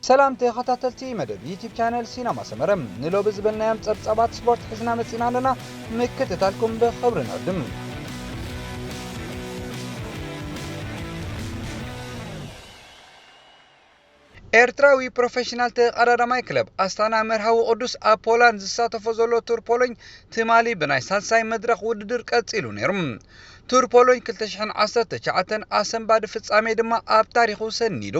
سلام تخطاتلتي مدب يوتيوب channel سينما سمرم نلو بزبلنا يم تصبصبات سبورت حزنا مصينا لنا مكتتالكم بخبر نقدم ኤርትራዊ ፕሮፌሽናል ተቀዳዳማይ ክለብ አስታና መርሃዊ ቅዱስ ኣብ ፖላንድ ዝሳተፎ ዘሎ ቱር ፖሎኝ ትማሊ ብናይ ሳልሳይ መድረኽ ውድድር ቀፂሉ ነይሩ። ቱር ፖሎኝ 2019 ኣሰንባዲ ፍጻሜ ድማ ኣብ ታሪኹ ሰኒዱ።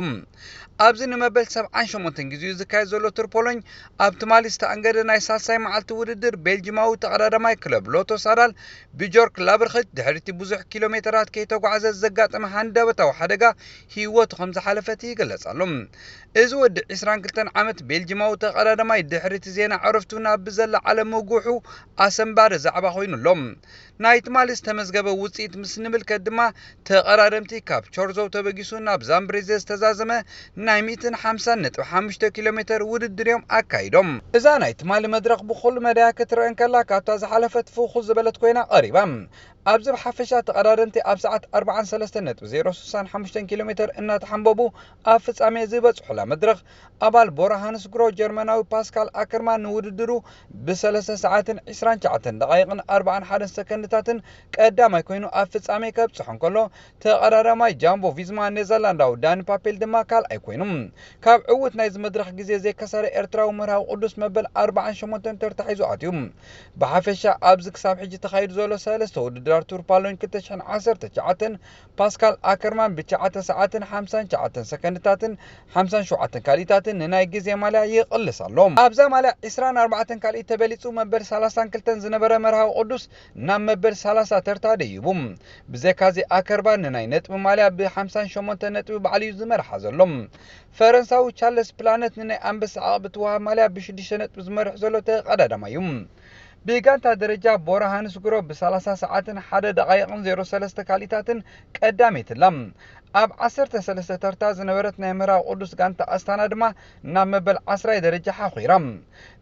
ኣብዚ ንመበል 78 ግዚኡ ዝካየድ ዘሎ ቱር ፖሎኝ ኣብ ትማሊ ዝተኣንገደ ናይ ሳልሳይ መዓልቲ ውድድር ቤልጂማዊ ተቀዳዳማይ ክለብ ሎቶ ሳዳል ብጆርክ ላብርኽት ድሕሪቲ ብዙሕ ኪሎ ሜትራት ከይተጓዓዘ ዘጋጠመ ሃንደበታዊ ሓደጋ ህይወቱ ከም ዝሓለፈት ይግለጽ ኣሎ። እዚ ወዲ 22 ዓመት ቤልጂማዊ ተቀዳዳማይ ድሕሪቲ ዜና ዕረፍቱ ናብ ብዘላ ዓለም መጉሑ ኣሰንባዲ ዛዕባ ኮይኑሎም ናይ ትማሊ ዝተመዝገበ ውጽኢት ምስ ንምልከት ድማ ተቀዳደምቲ ካብ ቾርዞው ተበጊሱ ናብ ዛምብሬዘ ዝተዛዘመ ናይ 150.5 ኪሎ ሜትር ውድድር እዮም ኣካይዶም። እዛ ናይ ትማሊ መድረኽ ብኹሉ መድያ ክትረአን ከላ ካብታ ዝሓለፈት ፍኹስ ዝበለት ኮይና ቀሪባ ኣብዚ ብሓፈሻ ተቀዳደምቲ ኣብ ሰዓት 43.065 ኪሎ ሜትር እናተሓንበቡ ኣብ ፍጻሜ ዝበጽሑላ መድረኽ ኣባል ቦራሃንስ ግሮ ጀርመናዊ ፓስካል ኣከርማን ንውድድሩ ብ3 ሰዓትን 29 ደቂቕን 41 ሰከንድታትን ቀዳማይ ኮይኑ ኣብ ፍጻሜ ከብጽሖ ከሎ ተቀዳዳማይ ጃምቦ ቪዝማ ኔዘርላንዳዊ ዳኒ ፓፔል ድማ ካልኣይ ኮይኑ ካብ ዕውት ናይ መድረኽ ግዜ ዘይከሰረ ኤርትራዊ መርሃዊ ቅዱስ መበል 48 ተርታሒዙ ኣትዩ። ብሓፈሻ ኣብዚ ክሳብ ሕጂ ተኻይዱ ዘሎ ሰለስተ ውድድር ቱር ፖሎኝ 2019 ፓስካል ኣከርማን ብ9 ሰዓትን 59 ሰከንድታትን 57 ካሊታትን ንናይ ግዜ ማልያ ይቕልስ ኣሎ። ኣብዛ ማልያ 24 ካልኢ ተበሊጹ መበል 32 ዝነበረ መርሃዊ ቅዱስ ናብ መበል 30 ተርታ ደይቡ። ብዘካዚ ኣከርማን ንናይ ነጥቢ ማልያ ብ58 ነጥቢ ባዕልዩ ዝመርሓ ዘሎ። ፈረንሳዊ ቻርልስ ፕላነት ንናይ ኣንበሳ ዓቕቢ ትወሃብ ማልያ ብ6 ነጥቢ ዝመርሕ ዘሎ ተቀዳዳማይ እዩ። ብጋንታ ደረጃ ቦራሃንስ ግሮ ብ30 ሰዓትን 1 ደቂቕን 03 ካሊታትን ቀዳሜት ኣላ። ኣብ 13 ተርታ ዝነበረት ናይ መርሃዊ ቅዱስ ጋንታ ኣስታና ድማ ናብ መበል 10 ደረጃ ሓኺራ።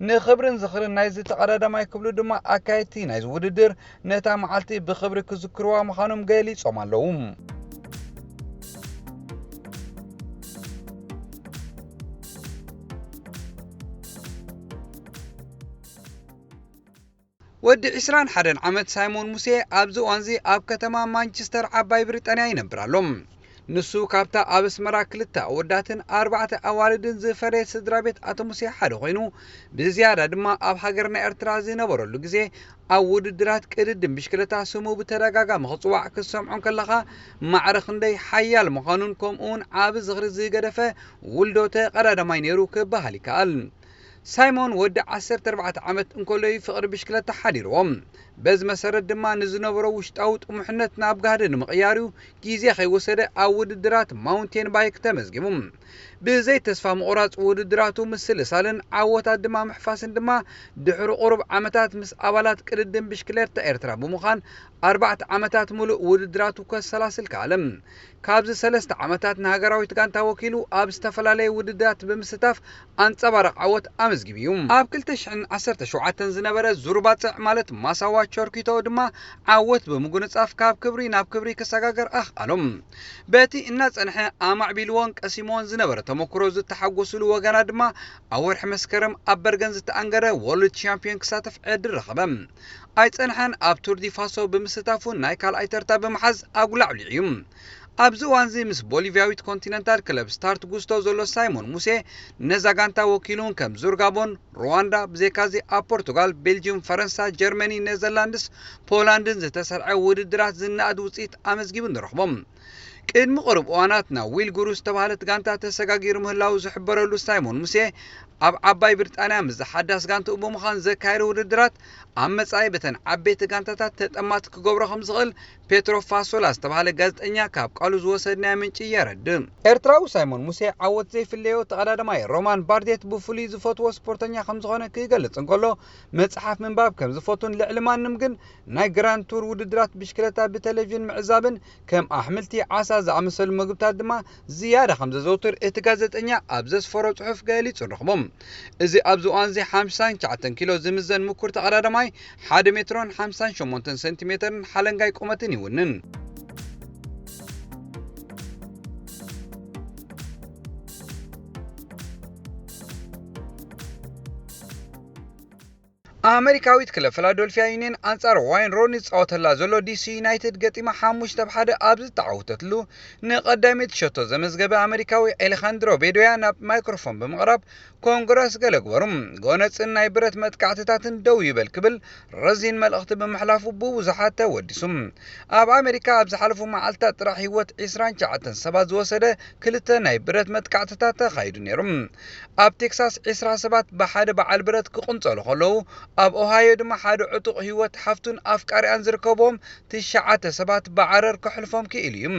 ንኽብርን ዝኽርን ናይዚ ተቀዳዳማይ ክብሉ ድማ ኣካየድቲ ናይዚ ውድድር ነታ መዓልቲ ብኽብሪ ክዝክርዋ ምዃኖም ገሊጾም ኣለዉ። ወዲ 21 ዓመት ሳይሞን ሙሴ ኣብዚ ዋንዚ ኣብ ከተማ ማንቸስተር ዓባይ ብሪጣንያ ይነብር ኣሎ። ንሱ ካብታ ኣብ ኣስመራ 2 ኣወዳትን 4 ኣዋልድን ዝፈረየ ስድራ ቤት ኣቶ ሙሴ ሓደ ኮይኑ ብዝያዳ ድማ ኣብ ሃገርና ኤርትራ ዝነበረሉ ግዜ ኣብ ውድድራት ቅድድም ብሽክለታ ስሙ ብተደጋጋሚ ክጽዋዕ ክሰምዖን ከለኻ ማዕረ ክንደይ ሓያል ምዃኑን ከምኡውን ዓብ ዝኽሪ ዝገደፈ ውልዶ ተቀዳዳማይ ነይሩ ክበሃል ይከኣል። ሳይሞን ወዲ 14 ዓመት እንከሎይ ፍቕሪ ብሽክለታ ሓዲርዎም። በዚ መሰረት ድማ ንዝነበሮ ውሽጣዊ ጥሙሕነት ናብ ጋህዲ ንምቕያሩ ግዜ ከይወሰደ ኣብ ውድድራት ማውንቴን ባይክ ተመዝጊቡ። ብዘይ ተስፋ ምቑራጽ ውድድራቱ ምስልሳልን ዓወታት ድማ ምሕፋስን ድማ ድሕሪ ቁሩብ ዓመታት ምስ ኣባላት ቅድድም ብሽክሌታ ኤርትራ ብምዃን 4 ዓመታት ሙሉእ ውድድራቱ ከሰላስል ከኣለ። ካብዚ 3 ዓመታት ንሃገራዊት ጋንታ ወኪሉ ኣብ ዝተፈላለየ ውድድራት ብምስታፍ ኣንጸባረቕ ዓወት ኣመዝጊቡ እዩ። ኣብ 2017 ዝነበረ ዙርባጽዕ ማለት ማሳዋ ቾርኪቶ ድማ ዓወት ብምጉንጻፍ ካብ ክብሪ ናብ ክብሪ ክሰጋገር ኣኽኣሎም። በቲ እናጸንሐ ኣማዕቢልዎን ቀሲሞን ዝነበረ ተመክሮ ዝተሓጎስሉ ወገና ድማ ኣብ ወርሒ መስከረም ኣብ በርገን ዝተኣንገደ ወርልድ ቻምፒዮን ክሳተፍ ዕድል ረኸበ። ኣይጸንሐን ኣብ ቱር ዲ ፋሶ ብምስታፉ ናይ ካልኣይ ተርታ ብምሓዝ ኣጉላዕሊዑ እዩ። ኣብዚ ዋንዚ ምስ ቦሊቪያዊት ኮንቲነንታል ክለብ ስታርት ጉስቶ ዘሎ ሳይሞን ሙሴ ነዛ ጋንታ ወኪሉን ከም ዙርጋቦን፣ ሩዋንዳ ብዘይካዚ ኣብ ፖርቱጋል፣ ቤልጅየም፣ ፈረንሳ፣ ጀርመኒ፣ ኔዘርላንድስ፣ ፖላንድን ዝተሰርዐ ውድድራት ዝናኣድ ውጽኢት ኣመዝጊቡ ንረኽቦም። ቅድሚ ቁሩብ እዋናት ናብ ዊል ጉሩ ዝተባህለት ጋንታ ተሰጋጊሩ ምህላው ዝሕበረሉ ሳይሞን ሙሴ ኣብ ዓባይ ብሪጣንያ ምስ ሓዳስ ጋንትኡ ብምዃን ዘካየደ ውድድራት ኣብ መጻኢ በተን ዓበይቲ ጋንታታት ተጠማት ክገብሮ ከም ዝኽእል ፔትሮ ፋሶላ ዝተባህለ ጋዜጠኛ ካብ ቃሉ ዝወሰድናዮ ምንጪ የረድእ። ኤርትራዊ ሳይሞን ሙሴ ዓወት ዘይፍለዮ ተቀዳዳማይ ሮማን ባርዴት ብፍሉይ ዝፈትዎ ስፖርተኛ ከም ዝኾነ ክገልጽ እንከሎ መጽሓፍ ምንባብ ከም ዝፈቱን ልዕሊ ማንም ግን ናይ ግራንድ ቱር ውድድራት ብሽክለታ ብቴሌቪዥን ምዕዛብን ከም ኣሕምልቲ ዓሳ ዝኣመሰሉ ምግብታት ድማ ዝያዳ ከም ዘዘውትር እቲ ጋዜጠኛ ኣብ ዘስፈሮ ጽሑፍ ገሊጹ ንረኽቦም። እዚ ኣብዚ ዋንዚ 59 ኪሎ ዝምዘን ምኩር ተቀዳዳማይ 1 ሜትሮን 58 ሴንቲሜትርን ሓለንጋይ ቁመትን ይውንን። ኣሜሪካዊት ክለብ ፊላደልፊያ ዩኒየን ኣንጻር ዋይን ሮኒ ጻወተላ ዘሎ ዲሲ ዩናይትድ ገጢማ 5-1 ኣብ ዝተዓወተትሉ ንቀዳሚት ሸቶ ዘመዝገበ ኣሜሪካዊ አሌኻንድሮ ቤዶያ ናብ ማይክሮፎን ብምቕራብ ኮንግረስ ገለግበሩም ጎነፅን ናይ ብረት መጥቃዕትታትን ደው ይበል ክብል ረዚን መልእኽቲ ብምሕላፉ ብብዙሓት ተወዲሱም ኣብ ኣሜሪካ ኣብ ዝሓለፉ መዓልታት ጥራሕ ህይወት 29 ሰባት ዝወሰደ ክልተ ናይ ብረት መጥቃዕትታት ተኻይዱ ነይሮም ኣብ ቴክሳስ 20 ሰባት ብሓደ በዓል ብረት ክቁንጸሉ ከለዉ ኣብ ኦሃዮ ድማ ሓደ ዕጡቕ ህይወት ሓፍቱን ኣፍቃሪያን ዝርከቦም 9 ሰባት ብዓረር ክሕልፎም ክኢሉ እዩ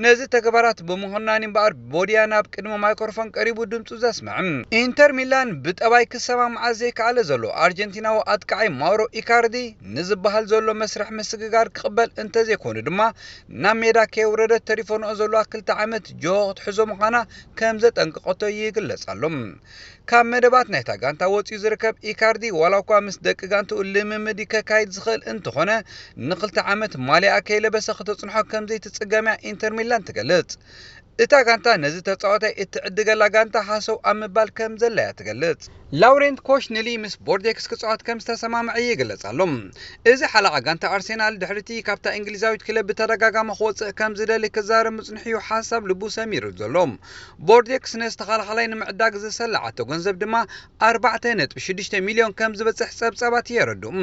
ነዚ ተግባራት ብምኽናን እምበኣር ቦድያ ናብ ቅድሚ ማይክሮፎን ቀሪቡ ድምፁ ዘስምዕ ኢንተር ሚላን ብጠባይ ክሰማምዓ ዘይከኣለ ዘሎ ኣርጀንቲናዊ ኣጥቃዓይ ማውሮ ኢካርዲ ንዝበሃል ዘሎ መስርሕ ምስግጋር ክቕበል እንተዘይኮኑ ድማ ናብ ሜዳ ከይውረደት ተሪፎንኦ ዘለዋ 2 ዓመት ጆ ክትሕዞ ምዃና ከም ዘጠንቅቐቶ ይግለጽ ኣሎ ካብ መደባት ናይታ ጋንታ ወፂኡ ዝርከብ ኢካርዲ ዋላ እኳ ምስ ደቂ ጋንትኡ ልምምድ ከካይድ ዝኽእል እንትኾነ ን2 ዓመት ማልያ ከይለበሰ ክትጽንሖ ከም ዘይትጽገምያ ኢንተር ሚላን ትገልጽ እታ ጋንታ ነዚ ተጻዋታይ እትዕድገላ ጋንታ ሓሰው ኣብ ምባል ከም ዘለያ ትገልጽ ላውሬንት ኮሽኔሊ ምስ ቦርዴክስ ክጽዋት ከም ዝተሰማምዐ ይግለጽ ኣሎ እዚ ሓለቓ ጋንታ ኣርሴናል ድሕርቲ ካብታ እንግሊዛዊት ክለብ ብተደጋጋሚ ክወፅእ ከም ዝደሊ ክዛረብ ምጽንሕዩ ሓሳብ ልቡ ሰሚሩ ዘሎ ቦርዴክስ ነዝተኸላኸላይ ንምዕዳግ ዝሰላዓቶ ገንዘብ ድማ 4.6 ሚልዮን ከም ዝበጽሕ ጸብጻባት የረድኡ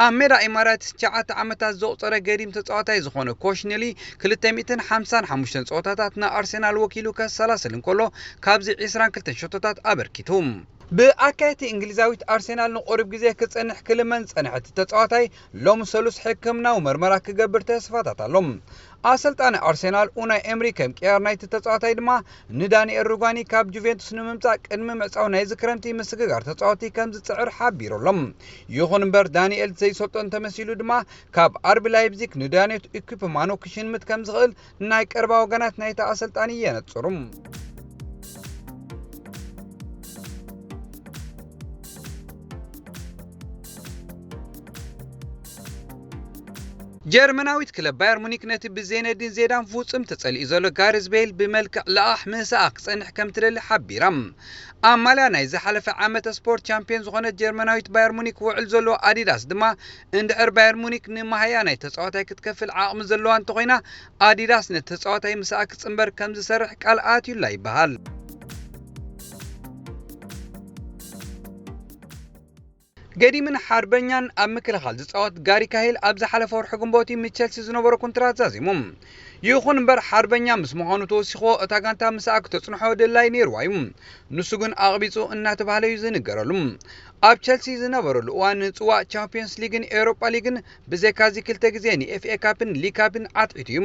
ኣብ ሜዳ ኢማራትስ 9 ዓመታት ዘቑፀረ ገዲም ተጻዋታይ ዝኾነ ኮሽኔሊ 255 ጸወታታት ኣርሴናል ወኪሉ ከሰላስል እንከሎ ካብዚ 22 ሸቶታት አበርኪቱ ብኣካይቲ እንግሊዛዊት ኣርሴናል ንቆርብ ግዜ ክጸንሕ ክልመን ጸንሐት ተጻዋታይ ሎም ሰሉስ ሕክምናዊ ምርመራ ክገብር ተስፋታት ኣሎም ኣሰልጣኒ ኣርሴናል ኡናይ ኤምሪ ከም ቅያር ናይቲ ተጻዋታይ ድማ ንዳንኤል ሩጋኒ ካብ ጁቬንቱስ ንምምጻእ ቅድሚ ምዕጻው ናይ ዝክረምቲ ምስግጋር ተጻዋቲ ከም ዝጽዕር ሓቢሮሎም ይኹን እምበር ዳንኤል ዘይሰልጦን ተመሲሉ ድማ ካብ አርቢ ላይፕዚግ ንዳንኤል ኢኩፕ ማኖ ክሽንምት ከም ዝኽእል ናይ ቀረባ ወገናት ናይቲ ኣሰልጣኒ የነጽሩ ጀርመናዊት ክለብ ባየር ሙኒክ ነቲ ብዜነዲን ዜዳን ፍጹም ተጸሊኡ ዘሎ ጋሪዝ ቤል ብመልክዕ ለኣሕ ምሳኣ ክጸንሕ ከም ትደሊ ሓቢራ ኣብ ማልያ ናይ ዝሓለፈ ዓመት ስፖርት ቻምፒዮን ዝኾነት ጀርመናዊት ባየር ሙኒክ ውዕል ዘሎ ኣዲዳስ ድማ እንድሕር ባየር ሙኒክ ንማህያ ናይ ተጻዋታይ ክትከፍል ዓቕሚ ዘለዋ እንተኾይና ኣዲዳስ ነቲ ተጻዋታይ ምሳኣ ክጽምበር ከም ዝሰርሕ ቃል ኣትዩላ ይበሃል ገዲምን ሓርበኛን ኣብ ምክልኻል ዝጻወት ጋሪ ካሂል ኣብ ዝሓለፈ ወርሒ ግንቦት ምቸልሲ ዝነበሮ ኮንትራት ዛዚሞም ይኹን እምበር ሓርበኛ ምስ ምዃኑ ተወሲኾ እታ ጋንታ ምሳኣ ክተጽንሖ ድላይ ነይርዋ እዩ ንሱ ግን ኣቕቢፁ እናተባህለ እዩ ዝንገረሉ ኣብ ቸልሲ ዝነበረሉ እዋን ንጽዋዕ ቻምፒየንስ ሊግን ኤውሮጳ ሊግን ብዘይካዚ 2 ግዜ ንኤፍኤ ካፕን ሊግ ካፕን ኣጥዒቱ እዩ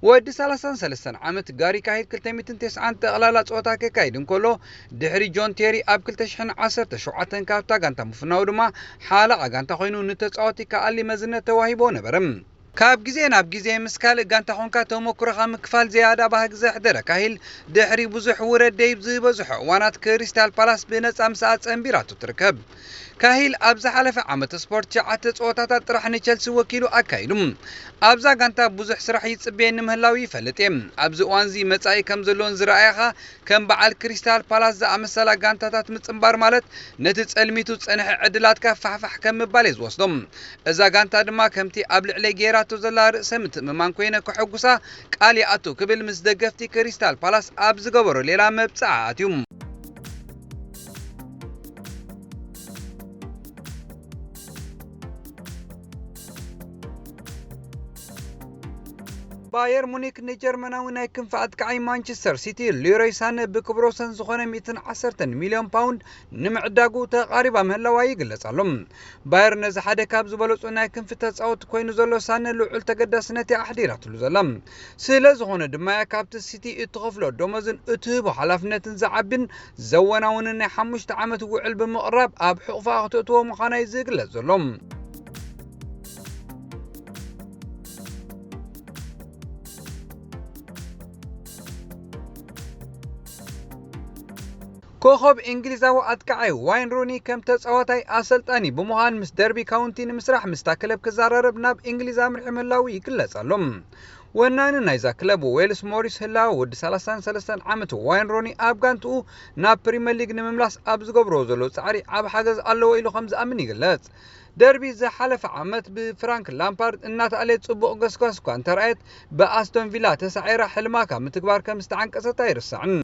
ወዲ 33 ዓመት ጋሪ ካሂል 290 ጠቕላላ ጸወታ ከካይድ እንከሎ ድሕሪ ጆን ቴሪ ኣብ 2017 ካብታ ጋንታ ምፍናው ድማ ሓለቓ ጋንታ ኮይኑ ንተጻዋቲ ከኣሊ መዝነት ተዋሂቦ ነበረ ካብ ግዜ ናብ ግዜ ምስ ካልእ ጋንታ ኾንካ ተሞክሮኻ ምክፋል ዝያዳ ባህጊ ዘሕደረ ካሂል ድሕሪ ብዙሕ ውረድ ደይብ ዝበዝሖ እዋናት ክሪስታል ፓላስ ብነጻ ምሳኣ ጸንቢራቱ ትርከብ ካሂል ኣብ ዝሓለፈ ዓመት ስፖርት 9 ጸወታታት ጥራሕ ንቸልሲ ወኪሉ ኣካይዱ ኣብዛ ጋንታ ብዙሕ ስራሕ ይጽበየ ንምህላው ይፈልጥ ኣብዚ እዋንዚ መጻኢ ከም ዘለዎን ዝረኣያኻ ከም በዓል ክሪስታል ፓላስ ዝኣመሰላ ጋንታታት ምጽምባር ማለት ነቲ ጸልሚቱ ጸንሐ ዕድላትካ ፋሕፋሕ ከም ምባል ዝወስዶም እዛ ጋንታ ድማ ከምቲ ኣብ ልዕለይ ጌራቶ ዘላ ርእሰ ምትእምማን ኮይነ ክሕጉሳ ቃል ይኣቱ ክብል ምስ ደገፍቲ ክሪስታል ፓላስ ኣብ ዝገበሮ ሌላ መብጽዓ ኣትዩ ባየር ሙኒክ ንጀርመናዊ ናይ ክንፈ ኣጥቃዓይ ማንቸስተር ሲቲ ሌሮይ ሳነ ብክብሮሰን ዝኾነ 110 ሚልዮን ፓውንድ ንምዕዳጉ ተቃሪባ ምህላዋ ይግለጽ ኣሎ ባየር ነዚ ሓደ ካብ ዝበለጹ ናይ ክንፈ ተጻወት ኮይኑ ዘሎ ሳነ ልዑል ተገዳስነት ኣሕዲራትሉ ዘላ ስለ ዝኾነ ድማ ካብቲ ሲቲ እትኸፍሎ ደሞዝን እትህቦ ሓላፍነትን ዝዓብን ዘወናውን ናይ 5 ዓመት ውዕል ብምቕራብ ኣብ ሕቑፋ ክትእትዎ ምዃና ዝግለጽ ዘሎ ኮኸብ እንግሊዛዊ ኣጥቃዓይ ዋይን ሮኒ ከም ተጻዋታይ ኣሰልጣኒ ብምዃን ምስ ደርቢ ካውንቲ ንምስራሕ ምስታ ክለብ ክዘራረብ ናብ እንግሊዝ ኣምርሒ ምህላው ይግለጽ ኣሎ ወናኒ ናይዛ ክለብ ዌልስ ሞሪስ ህላው ወዲ 33 ዓመት ዋይን ሮኒ ኣብ ጋንትኡ ናብ ፕሪሚየር ሊግ ንምምላስ ኣብ ዝገብሮ ዘሎ ጻዕሪ ኣብ ሓገዝ ኣለዎ ኢሉ ከም ዝኣምን ይግለጽ። ደርቢ ዝሓለፈ ዓመት ብፍራንክ ላምፓርድ እናተኣለየ ጽቡቕ ገስጓስ እኳ እንተረኣየት ብኣስቶን ቪላ ተሳዒራ ሕልማ ካብ ምትግባር ከም ዝተዓንቀሰታ ይርስዕን።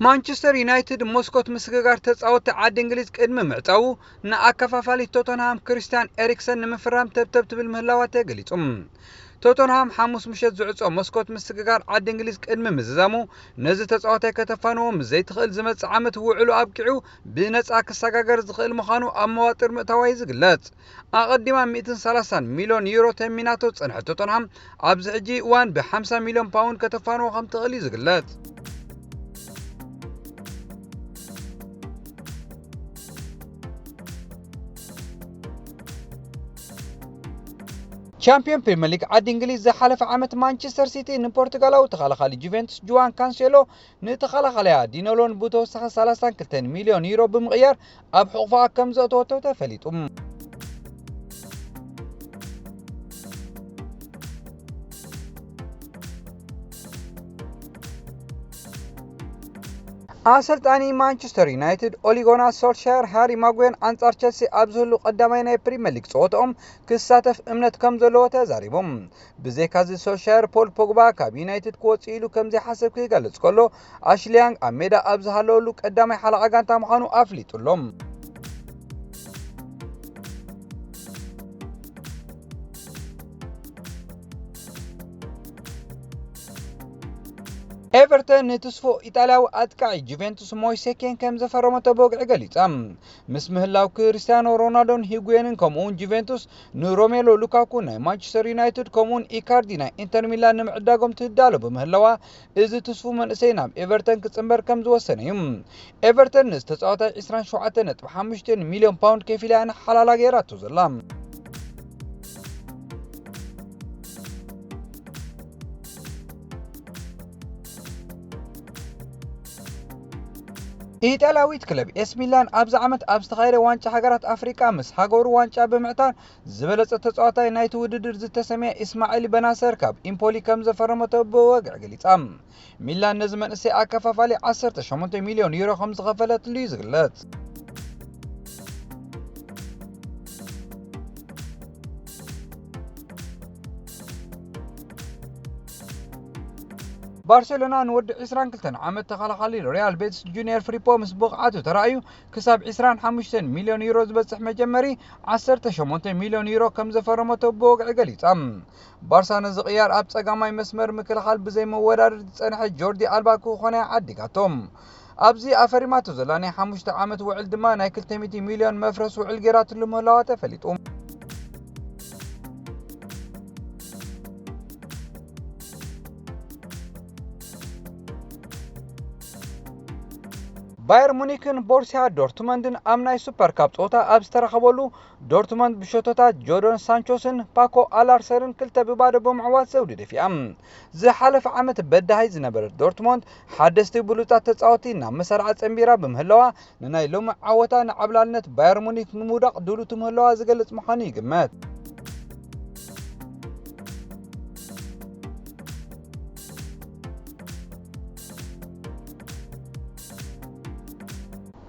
ማንቸስተር ዩናይትድ ሞስኮት ምስግጋር ተጻወተ ዓዲ እንግሊዝ ቅድሚ ምዕጻው ንኣከፋፋሊ ቶተንሃም ክሪስቲያን ኤሪክሰን ንምፍራም ተብተብ ትብል ምህላዋ ተገሊጹም። ቶተንሃም ሓሙስ ምሸት ዝዕጾ ሞስኮት ምስግጋር ዓዲ እንግሊዝ ቅድሚ ምዝዛሙ ነዚ ተጻዋታይ ከተፋንዎ ምስ ዘይትኽእል ዝመጽእ ዓመት ውዕሉ ኣብቂዑ ብነጻ ክሰጋገር ዝኽእል ምዃኑ ኣብ መዋጥር ምእታዋይ ዝግለጽ። ኣቐዲማ 130 ሚልዮን ዩሮ ተሚናቶ ጽንሐ ቶተንሃም ኣብዚ ሕጂ እዋን ብ50 ሚልዮን ፓውንድ ከተፋንዎ ከም ትኽእል እዩ ዝግለጽ። ቻምፒዮን ፕሪሚየር ሊግ ዓዲ እንግሊዝ ዝሓለፈ ዓመት ማንቸስተር ሲቲ ንፖርቱጋላዊ ተኸላኻሊ ጁቬንቱስ ጁዋን ካንሴሎ ንተኸላኻለያ ዲኖሎን ብተወሳኺ 32 ሚልዮን ዩሮ ብምቕያር ኣብ ሕቑፋ ከም ዘእተወቶ ተፈሊጡ። ኣሰልጣኒ ማንቸስተር ዩናይትድ ኦሊ ጉናር ሶልሻየር ሃሪ ማጉዌን ኣንጻር ቸልሲ ኣብ ዝህሉ ቀዳማይ ናይ ፕሪሚየር ሊግ ፀወትኦም ክሳተፍ እምነት ከም ዘለዎ ተዛሪቦም። ብዘይካዚ ሶልሻየር ፖል ፖግባ ካብ ዩናይትድ ክወፅእ ኢሉ ከም ዘይሓስብ ክገልጽ ከሎ ኣሽሊ ያንግ ኣብ ሜዳ ኣብ ዝሃለወሉ ቀዳማይ ሓለቓ ጋንታ ምዃኑ ኣፍሊጡሎም። ኤቨርተን ንትስፎ ኢጣልያዊ ኣጥቃዒ ጁቬንቱስ ሞይሴ ኬን ከም ዘፈረመቶ በግዒ ገሊጻ። ምስ ምህላው ክርስቲያኖ ሮናልዶን ሂጉዌንን ከምኡውን ጁቬንቱስ ንሮሜሎ ሉካኩ ናይ ማንቸስተር ዩናይትድ ከምኡውን ኢካርዲ ናይ ኢንተር ሚላን ንምዕዳጎም ትዳሎ በምህላዋ እዚ ትስፉ መንእሰይ ናብ ኤቨርተን ክጽምበር ከም ዝወሰነ እዩ። ኤቨርተን ንዝተጻወታይ 27.5 ሚልዮን ፓውንድ ከፊላ ሓላላ ገይራቶ ዘላ። ኢጣልያዊት ክለብ ኤስ ሚላን ኣብዚ ዓመት ኣብ ዝተኻየደ ዋንጫ ሃገራት ኣፍሪቃ ምስ ሃገሩ ዋንጫ ብምዕታር ዝበለጸ ተጻዋታይ ናይቲ ውድድር ዝተሰመየ ኢስማዒል በናሰር ካብ ኢምፖሊ ከም ዘፈረመቶ ብወግዕ ገሊጻ። ሚላን ነዚ መንእሰይ ኣከፋፋሊ 18 ሚልዮን ዩሮ ከም ዝኸፈለትሉ እዩ ዝግለጽ። ባርሴሎና ንወዲ 22 ዓመት ተኸላኻሊ ሪያል ቤቲስ ጁኒየር ፍሪፖ ምስ ብቕዓቱ ተራእዩ ክሳብ 25 ሚልዮን ዩሮ ዝበጽሕ መጀመሪ 18 ሚልዮን ዩሮ ከም ዘፈረመቶ ብወግዒ ገሊጻ። ባርሳ ነዚ ቅያር ኣብ ጸጋማይ መስመር ምክልኻል ብዘይመወዳደር ዝጸንሐ ጆርዲ ኣልባ ክኾነ ዓዲጋቶም። ኣብዚ ኣፈሪማቶ ዘላ ናይ 5 ዓመት ውዕል ድማ ናይ 200 ሚልዮን መፍረስ ውዕል ጌራትሉ ምህላዋ ተፈሊጡ። ባየር ሙኒክን ቦሩሲያ ዶርትመንድን ኣብ ናይ ሱፐር ካፕ ጾታ ኣብ ዝተረኸበሉ ዶርትመንድ ብሸቶታት ጆርዳን ሳንቾስን ፓኮ ኣላርሰርን 2-0 ብምዕዋት ዘውዲ ደፊኣ። ዝሓለፈ ዓመት በዳሃይ ዝነበረት ዶርትመንድ ሓደስቲ ብሉጻት ተጻወቲ ናብ መሰርዓ ጸንቢራ ብምህላዋ ንናይ ሎሚ ዓወታ ንዓብላልነት ባየር ሙኒክ ንምውዳቕ ድሉት ምህላዋ ዝገልጽ ምዃኑ ይግመት።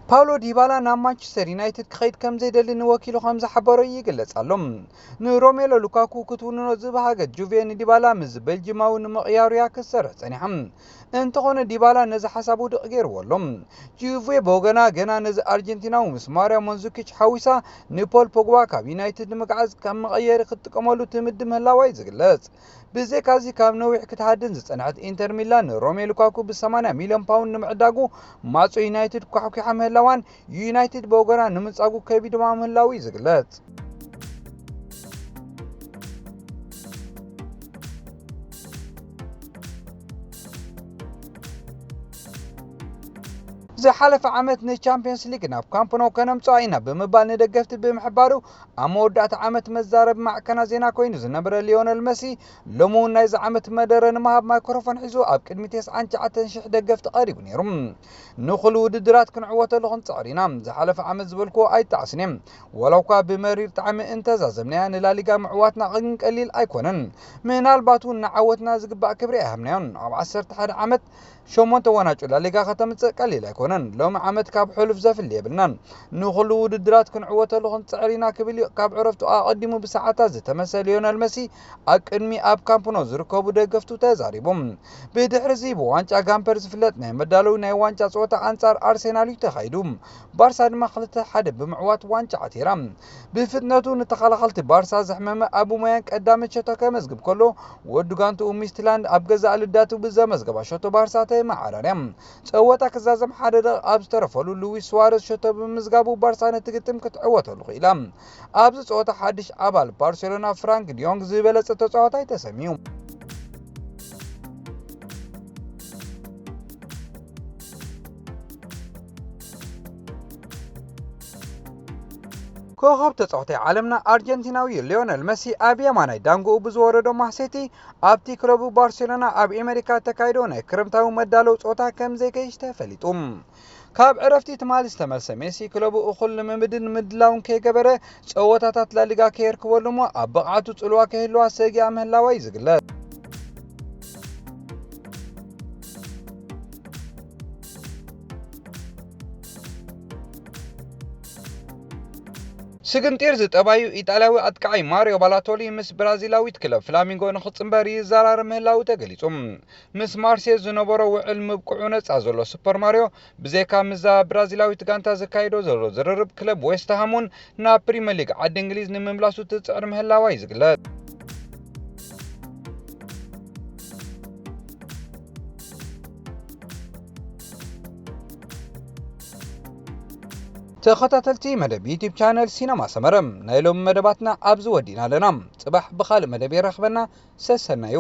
ፓውሎ ዲባላ ናብ ማንቸስተር ዩናይትድ ክኸይድ ከም ዘይደሊ ንወኪሉ ከም ዝሓበሮ ይግለጽ ኣሎ። ንሮሜሎ ሉካኩ ክትውንኖ ዝበሃገት ጁቬ ንዲባላ ምስ ቤልጅማዊ ንምቕያሩ ክሰርሕ ጸኒሓ። እንተኾነ ዲባላ ነዚ ሓሳቡ ድቕ ገይርዎ ኣሎ። ጁቬ ብወገና ገና ነዚ ኣርጀንቲናዊ ምስ ማርያ መንዙኪች ሓዊሳ ንፖል ፖግባ ካብ ዩናይትድ ንምግዓዝ ከም መቐየሪ ክትጥቀመሉ ትምድብ ምህላዋ እዩ ዝግለጽ። ብዘይካዚ ካብ ነዊሕ ክትሃድን ዝጸንሐት ኢንተር ሚላን ሮሜሎ ሉካኩ ብ80 ሚልዮን ፓውንድ ንምዕዳጉ ማጾ ዩናይትድ ኳሕኩሓ ምህላዋን ዩናይትድ ብወገና ንምንጻጉ ከቢድማ ምህላው እዩ ዝግለጽ። ብዝሓለፈ ዓመት ንቻምፒየንስ ሊግ ናብ ካምፕ ኖው ከነምጽኦ ኢና ብምባል ንደገፍቲ ብምሕባሩ ኣብ መወዳእታ ዓመት መዛረብ ማዕከና ዜና ኮይኑ ዝነበረ ሊዮነል መሲ ሎሚ እውን ናይዚ ዓመት መደረ ንምሃብ ማይክሮፎን ሒዙ ኣብ ቅድሚ 99,000 ደገፍቲ ቀሪቡ ነይሩ ንኹሉ ውድድራት ክንዕወተሉ ክንጽዕር ኢና ዝሓለፈ ዓመት ዝበልክዎ ኣይተዓስን ወላውኳ ብመሪር ጣዕሚ እንተዛዘምናያ ንላሊጋ ምዕዋትና ቀሊል ኣይኮነን ምናልባት እውን ንዓወትና ዝግባእ ክብሪ ኣይሃብናዮን ኣብ 11 ዓመት 8 ዋንጫ ላሊጋ ከተምጽእ ቀሊል ኣይኮነን ሎሚ ዓመት ካብ ሕሉፍ ዘፍል የብልናን ንኹሉ ውድድራት ክንዕወተሉ ክንጽዕር ኢና ክብል ካብ ዕረፍቱ ኣቀዲሙ ብሰዓታት ዝተመሰለ ሊዮነል መሲ ኣብ ቅድሚ ኣብ ካምፕ ኖው ዝርከቡ ደገፍቱ ተዛሪቦም ብድሕሪዚ ብዋንጫ ጋምፐር ዝፍለጥ ናይ መዳለዊ ናይ ዋንጫ ጸወታ አንጻር ኣርሴናል ተኻይዱ ባርሳ ድማ 2-1 ብምዕዋት ዋንጫ ዓቲራ ብፍጥነቱ ንተኸላኸልቲ ባርሳ ዘሕመመ ኣቡማያን ቀዳመ ሸቶ ከመዝግብ ከሎ ወዱ ጋንቱ ሚስትላንድ ኣብ ገዛእ ልዳቱ ብዘመዝገባ ሸቶ ባርሳ ተማዓራርያ ጸወታ ክዛዘም ሓደ ደቂቃ ኣብ ዝተረፈሉ ሉዊስ ስዋሬዝ ሸቶ ብምዝጋቡ ባርሳ ነቲ ግጥም ክትዕወተሉ ኺኢላ ኣብዚ ጸወታ ሓድሽ ኣባል ባርሴሎና ፍራንክ ዲዮንግ ዝበለጸ ተጻዋታይ ተሰሚዩ ኮኸብ ተጻዋታይ ዓለምና ኣርጀንቲናዊ ሊዮነል መሲ ኣብ የማናይ ዳንጉኡ ብዝወረዶ ማሴቲ ኣብቲ ክለቡ ባርሴሎና ኣብ ኣሜሪካ ተካይዶ ናይ ክረምታዊ መዳለው ጾታ ከም ዘይከይሽ ተፈሊጡ ካብ ዕረፍቲ ትማሊ ዝተመልሰ ሜሲ ክለቡ እኹል ልምምድን ምድላውን ከይገበረ ጸወታታት ላሊጋ ከይርከበሉ እሞ ኣብ ብቕዓቱ ጽልዋ ከህልዋ ሰጊኣ ምህላዋ ይዝግለጽ ስግንጢር ዝጠባዩ ኢጣልያዊ ኣጥቃዓይ ማሪዮ ባላቶሊ ምስ ብራዚላዊት ክለብ ፍላሚንጎ ንኽጽምበር ይዘራረብ ምህላው ተገሊጹ ምስ ማርሴይ ዝነበሮ ውዕል ምብቅዑ ነጻ ዘሎ ሱፐር ማሪዮ ብዘይካ ምዛ ብራዚላዊት ጋንታ ዘካይዶ ዘሎ ዝርርብ ክለብ ዌስትሃሙን ናብ ፕሪምየር ሊግ ዓዲ እንግሊዝ ንምምላሱ ትጽዕር ምህላዋ ይዝግለጽ ተኸታተልቲ መደብ ዩቲዩብ ቻነል ሲነማ ሰመረም ናይ ሎም መደባትና ኣብዚ ወዲና ኣለና ጽባሕ ብኻልእ መደብ ይረኽበና ሰሰናዩ